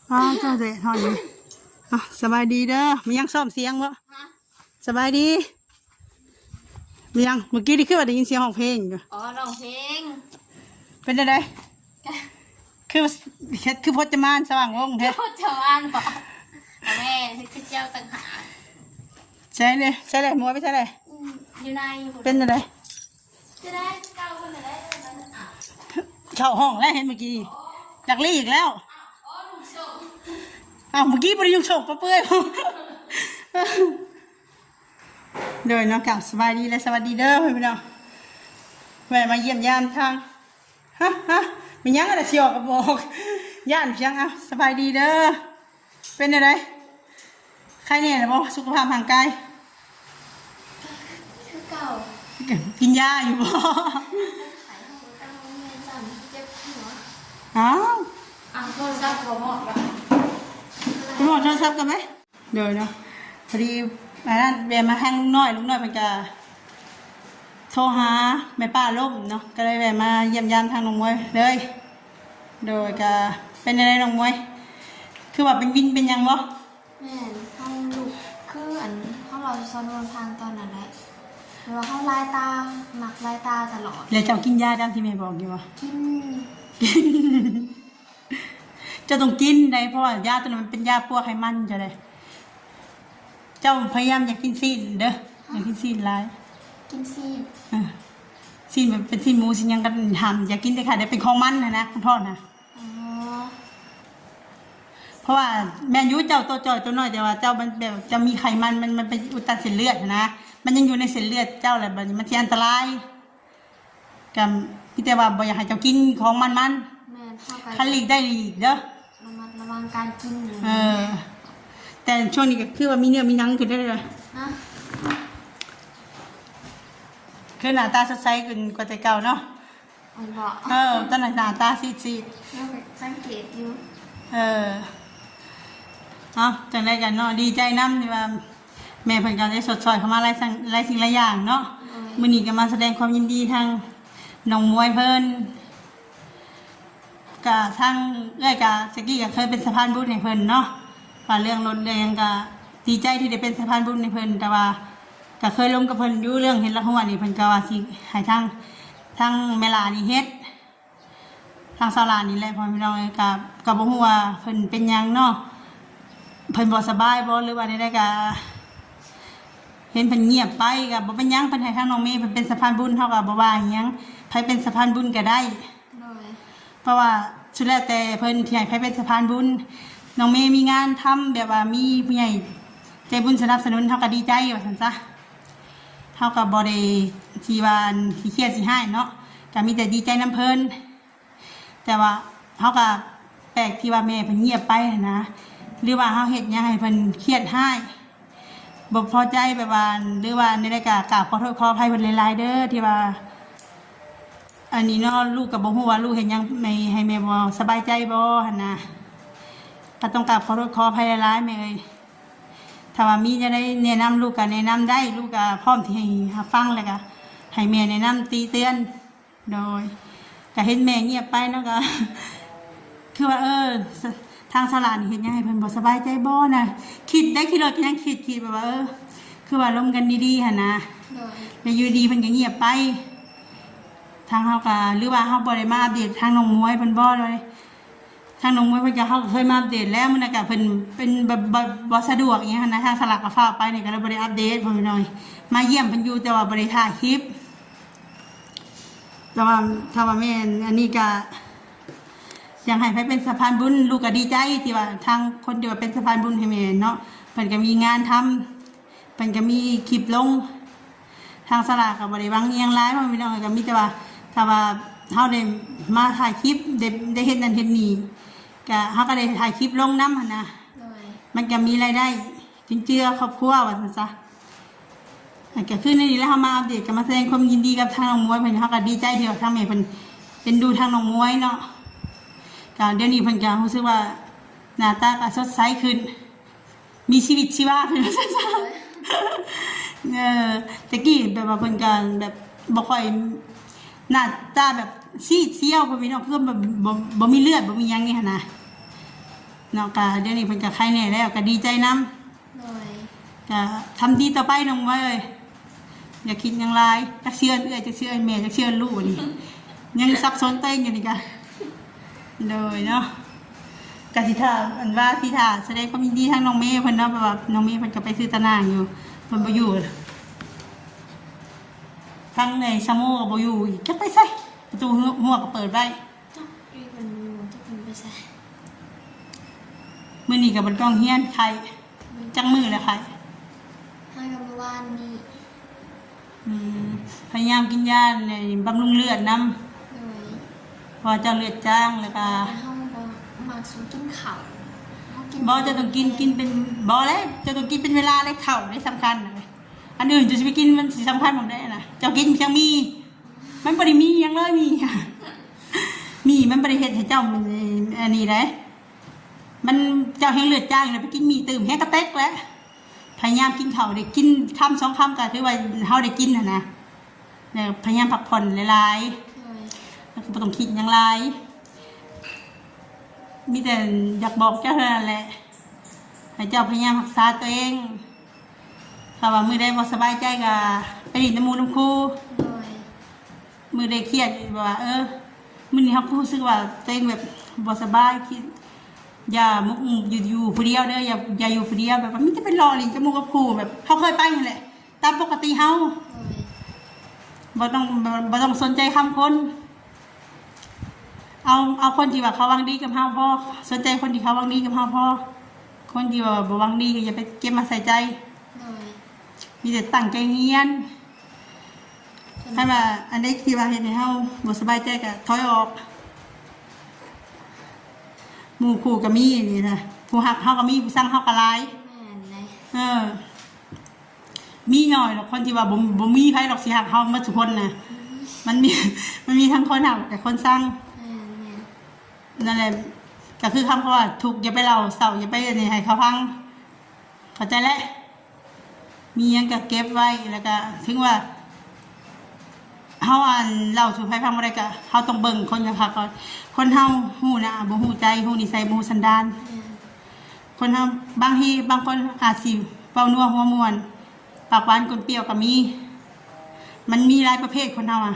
เจ้าเด็ดหอยนี่สบายดีเด้อมียังซ่อมเสียงบ่สบายดีมียังเมื่อกี้ที่คือว่าได้ยินเสียงห้องเพลงอยู่อ๋อร้องเพลงเป็นอะไรคือพจมานสว่างวงแท้พจมานบอกแม่คือเจ้าต่างหากใช่เลยมัวไปใช่เลยอยู่ในเป็นอะไรจะได้เก้าคนอะไรเข้าห้องแล้วเห็นเมื่อกี้จากลี่อีกแล้วเมื่อกี้บริยุงโฉบเปื่อยโดยน้องกับสบายดีและสวัสดีเด้อพี่น้องแม่มาเยี่ยมยามทางมียังอะไรเชียวกับบอกย่านยังสบายดีเด้อเป็นอะไรใครเนี่ยนะบอกสุขภาพร่างกายคือเก่ากินยาอยู่บ่โทรศัพท์เขาบอกว่าไปบอกโทรศัพท์กันไหมเดี๋ยวเนาะพอดีมานั่นเวียนมาห้างลุงน้อยมันจะโทรหาแม่ป้าล่มเนาะก็เลยแวะมาเยี่ยมยามทางน้องมวยเลยโดยก็เป็นอะไรน้องมวยคือว่าเป็นวินเป็นยังบ่แม่ห้องลูกคือห้องเราซ้อนวนทางตอนนั้นแหละหรือว่าห้องลายตาหมักลายตาตลอดแล้วเจ้ากินยาตามที่แม่บอกอยู่บ่กินจะต้องกินได้เพราะว่ายาตัวนั้นมันเป็นยาปวดไขมันจะได้เจ้าพยายามอย่ากินซีนเด้ออย่ากินซีนหลายกินซีนซีนแบบเป็นซีนหมูซีนยังกันทำอย่ากินแต่ค่ะเดี๋ยวเป็นของมันนะคุณพ่อนะเพราะว่าแม่ยุเจ้าตัวจ่อยตัวน้อยแต่ว่าเจ้ามันแบบจะมีไขมันมันเป็นอุดตันเส้นเลือดนะมันยังอยู่ในเส้นเลือดเจ้าแหละแบบนี้มันอันตรายกับพี่แต่ว่าบ่อยากให้เจ้ากินของมันคันหลีกได้หลีกเด้อระวังการกินแต่ช่วงนี้ก็คือว่ามีเนื้อมีหนังขึ้นได้เลยคือหน้าตาสดใสขึ้นกว่าแต่เก่าเนาะตอนหน้าตาซีดสังเกตอยู่จังได้กันเนาะดีใจน้ำที่ว่าแม่เพิ่นก็ได้สดซอยเข้ามาหลายสิ่งหลายอย่างเนาะมื้อนี้ก็มาแสดงความยินดีทางน้องมวยเพิ่นก็ทั้งกะสกี้ก็เคยเป็นสะพานบุญในเพิ่นเนาะว่าเรื่องรถแดงก็ดีใจที่ได้เป็นสะพานบุญในเพิ่นแต่ว่าก็เคยล้มกับเพิ่นอยู่เรื่องเฮ็ดละหัวนี่เพิ่นก็ว่าสิให้ทั้งแม่ลานี่เฮ็ดทางศาลานี่แหละพ่อพี่น้องก็บ่ฮู้ว่าเพิ่นเป็นหยังเนาะเพิ่นบ่สบายบ่หรือว่าได้ก็เห็นเพิ่นเงียบไปก็บ่เป็นหยังเพิ่นให้ทางน้องเมย์เพิ่นเป็นสะพานบุญเฮาก็บ่ว่าหยังไผเป็นสะพานบุญก็ได้เพราะว่าสุดแล้วแต่เพิ่นที่ให้เป็นสะพานบุญน้องเมย์มีงานทำแบบว่ามีผู้ใหญ่ใจบุญสนับสนุนเฮาก็ดีใจว่าซั่นซะเฮาก็บ่ได้สิว่าสิเครียดสิให้เนาะก็มีแต่ดีใจนำเพิ่นแต่ว่าเฮาก็แปลกที่ว่าแม่เพิ่นเงียบไปนะหรือว่าเฮาเฮ็ดหยังให้เพิ่นเครียดให้บ่พอใจแบบว่าหรือว่าในรายการกราบขอโทษขออภัยเพิ่นหลายๆเด้อที่ว่าอันนี้เนาะลูกกับบ่ฮู้ว่าลูกเห็นยังไม่ให้แม่บ่สบายใจบ่หั่นน่ะก็ต้องกราบขอโทษขออภัยหลายๆแม่เอ้ยถ้าว่ามีจะได้แนะนำลูกก็แนะนำได้ลูกก็พร้อมที่ให้ฟังแล้วก็ให้แม่แนะนำตีเตือนโดยก็เห็นแม่เงียบไปเนาะก็คือว่าทางศาลานี่เห็นยังให้เพิ่นบ่สบายใจบ่น่ะคิดรถก็ยังคิดแบบว่าคือว่าร่วมกันดีๆหั่นน่ะแล้วอยู่ดีเพิ่นก็เงียบไปทางเฮาก็หรือว่าเฮาบ่ได้มาอัปเดตทางน้องมวยเพิ่นบ่เลยทางน้องมวยเพิ่นก็เฮาเคยมาอัปเดตแล้วมื้อนั้นก็เพิ่นเป็นบ่สะดวกอย่างเงี้ยนะทางสลักก็ฟ้าไปนี่ก็เลยบ่ได้อัปเดตเพิ่นหน่อยมาเยี่ยมเพิ่นอยู่แต่ว่าบ่ได้ถ่ายคลิปแต่ว่าถ้าว่าแม่อันนี้ก็อยากให้ไปเป็นสะพานบุญลูกก็ดีใจที่ว่าทางคนที่ว่าเป็นสะพานบุญให้แม่เนาะเพิ่นก็มีงานทำเพิ่นก็มีคลิปลงทางสลากก็บ่ได้วางเอียงหลายเพราะพี่น้องก็มีแต่ว่าถ้าว่าเฮาได้มาถ่ายคลิปได้เฮ็ดนั่นเฮ็ดนี่ก็เฮาก็ได้ถ่ายคลิปลงนำหั่นน่ะมันก็มีรายได้จุนเจือครอบครัวว่าซั่นซะก็คือในนี้แล้วเฮามาอัปเดตก็มาแสดงความยินดีกับทางน้องมวยเพิ่นเฮาก็ดีใจที่ว่าทางแม่เพิ่นเป็นดูทางน้องมวยเนาะก็เดี๋ยวนี้เพิ่นก็รู้สึกว่าหน้าตาก็สดใสขึ้นมีชีวิตชีวาขึ้นว่าซั่นซะตะกี้แบบว่าเพิ่นก็แบบบ่ค่อยหน้าตาแบบซีดเซียวบ่มีเนาะคือแบบบ่มีเลือดบ่มีหยังนี่หั่นน่ะ เนาะก็เดี๋ยวนี้เพิ่นก็ไข้แน่แล้วก็ดีใจนำ โดย ก็ทำดีต่อไปน้องไว้เอ้ยอย่าคิดหยังหลายจักเชื่อเอื้อยจักเชื่อแม่จักเชื่อลูกนี่ ยังสับสนตัวเองอยู่นี่ก็โดยเนาะกสิท่าอันว่าสิท่าแสดงความยินดีทั้งน้องเมย์เพิ่นเนาะเพราะว่าน้องเมย์เพิ่นก็ไปซื้อตะนางอยู่เพิ่นบ่อยู่ทั้งในซาโมก็บ่อยู่อีกจะไปไสประตูหัวก็เปิดไว้ จับอีกมันอยู่จะเป็นไปใส่ มื้อนี้ก็บ่ต้องเฮียนใครจังมื้อแล้วใคร ให้กับเมื่อวานนี้ พยายามกินยาในบำรุงเลือดนำ โดย เพอเจ้าเลือดจ้างแล้วก็ เขาบอกมาสูกินข้าวเขากิน บ่จะต้องกินเป็นบ่แล้วจะต้องกินเป็นเวลาเลยข้าวได้สำคัญเลยอันอื่นจะสิไปกินมันสิสำคัญบ่ได้น่ะเจ้ากินจังมีมันบ่ได้มีหยังเลยมี มีมันบ่ได้เฮ็ดให้เจ้ามันอันนี้ได้มันเจ้าแห้งเลือดจ้างแล้วไปกินมีตื่มแห้งกระเต็กแล้วพยายามกินข้าวได้กินคำ2คำก็ถือว่าเฮาได้กินน่ะนะแล้วพยายามพักผ่อนหลายๆ โดย แล้วก็บ่ต้องคิดอย่างไรมีแต่อยากบอกเจ้าเท่านั้นแหละให้เจ้าพยายามรักษาตัวเองถ้าว่ามือใดบ่สบายใจก็ไปดินน้ำมูน้ำคู โดย มือใดเครียดว่ามื้อนี้เฮารู้สึกว่าตัวเองแบบบ่สบายคิดอย่ามุกอยู่ผู้เดียวเด้ออย่าอยู่ผู้เดียวแบบว่ามีแต่เป็นรอลิ้นจมูกกับครูแบบเฮาเคยไปนั่นแหละตามปกติเฮา โดย บ่ต้องสนใจคำคน เอาคนที่ว่าเขาหวังดีกับเฮาพอสนใจคนที่เขาหวังดีกับเฮาพอคนที่ว่าบ่หวังดีก็อย่าไปเก็บมาใส่ใจ โดย มีแต่ตั้งใจเรียนถ้าว่าอันใดที่ว่าเฮ็ดให้เฮาบ่สบายใจก็ถอยออกหมู่คู่ก็มีนี่นะผู้ฮักเฮาก็มีผู้สั่งเฮาก็หลาย แม่นเลย มีน้อยหรอกคนที่ว่าบ่มีไผหรอกสิฮักเฮาหมดทุกคนน่ะมันมีทั้งคนฮักกับคนสั่ง แม่นแม่น นั่นแหละก็คือคำว่าถูกอย่าไปเล่าเศร้าอย่าไปนี่ให้เขาฟังเข้าใจแล้วมีหยังก็เก็บไว้แล้วก็ถึงว่าเฮาอ่านเล่าสู่ใครฟังบ่ได้ก็เฮาต้องเบิ่งคนจะพักก่อนคนเฮาฮู้นะบ่ฮู้ใจฮู้นิสัยบ่ฮู้สันดาน แม่น คนเฮาบางทีบางคนอาจสิเว้านัวหัวม่วนปากหวานกลนเปรี้ยวก็มีมันมีหลายประเภทคนเฮาอ่ะ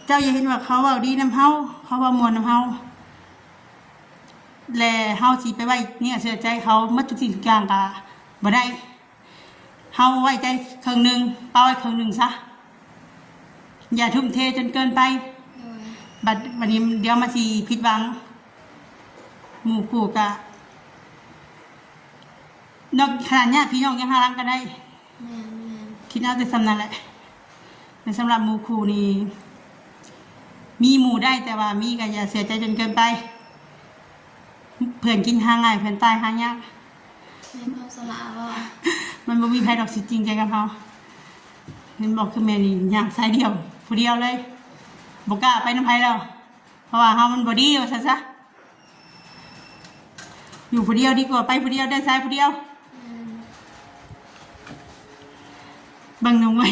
เจ้าอย่าเห็นว่าเขาเว้าดีนำเฮาเขาเว้าม่วนนำเฮาและเฮาสิไปไว้เนี่ยเชื่อใจเขาหมดทุกสิ่งทุกอย่างก็บ่ได้เฮาไว้ใจครึ่งหนึงเป้าไว้ครึ่งหนึงซะอย่าทุ่มเทจนเกินไป โดย บัดนี้เดี๋ยวมาสิผิดหวังหมู่คู่ก็นอกขนาดเนี้ยพี่น้องยังหารักกันได้ แม่นแม่น คิดเอาแต่สำนั้นแหละแต่สำหรับหมู่คู่นี่มีหมู่ได้แต่ว่ามีก็อย่าเสียใจจนเกินไปเพื่อนกินหาง่ายเพื่อนตายหายาก แม่นความสละว่า มันบ่มีใครดอกสิจริงใจกับเขาเห็นบอกคือแม่นี่ย่างสายเดียวผู้เดียวเลยบ่กล้าไปน้ำไผแล้ว เพราะว่าเฮามันบ่ดีว่าซั่นซะอยู่ผู้เดียวดีกว่าไปผู้เดียวได้สายผู้เดียว แม่น เบิ่งน้องไว้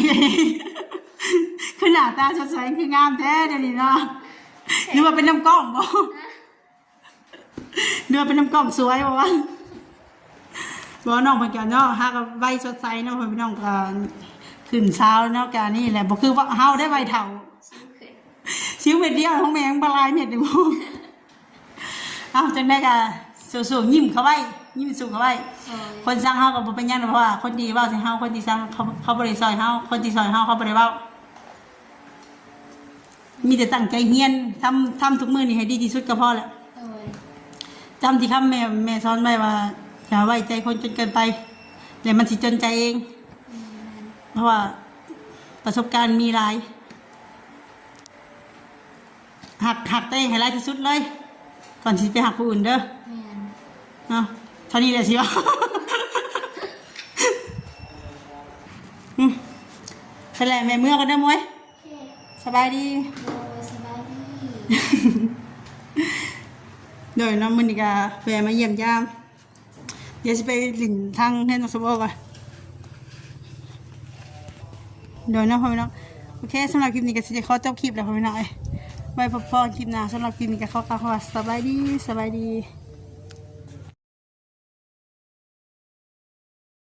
คือหน้าตาสดใสคืองามแท้เดี๋ยวนี้เนาะนึกว่าเป็นน้ำกล้องบ่นึกว่าเป็นน้ำกล้องสวยบ่วะบ่น้องเพิ่นก็เนาะหาก็ไว้สดใสเนาะเพิ่นพี่น้องก็ขึ้นเช้าเนาะกะนี่แหละบ่คือว่าเฮาได้ไว้เฒ่า สู้ขึ้นชิวเม็ดเดียวของแมงปลายเม็ดดูเอาจังได้กะสู้ๆยิ้มเข้าไว้ยิ้มสู้เข้าไว้ โดย คนสร้างเฮาก็บ่เป็นหยังเพราะว่าคนดีเว้าใส่เฮาคนที่สร้างเขาบ่ได้ซอยเฮาคนที่ซอยเฮาเขาบ่ได้เว้ามีแต่ตั้งใจเรียนทำทุกมื้อนี่ให้ดีที่สุดก็พอแล้ว โดย จำที่คำแม่สอนไว้ว่าอย่าไว้ใจคนจนเกินไปเดี๋ยวมันสิจนใจเอง แม่น เพราะว่าประสบการณ์มีหลายหักตัวเองให้หลายที่สุดเลย ก่อนที่ไปหักผู้อื่นเด้อ แม่น เนาะเท่านี้แหละสิวะ แสดงแม่เมื่อกันได้อมวย โอเค สบายดี โดยสบายดี โดยน้องมันนี่ก็แวะมาเยี่ยมยาม เดี๋ยวจะไปหลินทางเทนนองสบก่อนโดยน้องพ่อพี่น้องโอเคสำหรับคลิปนี้ก็จะขอจบคลิปแล้วพ่อพี่น้อง ไว้พบกันคลิปหน้าสำหรับคลิปนี้ก็ขอกล่าวคำว่าสบายดี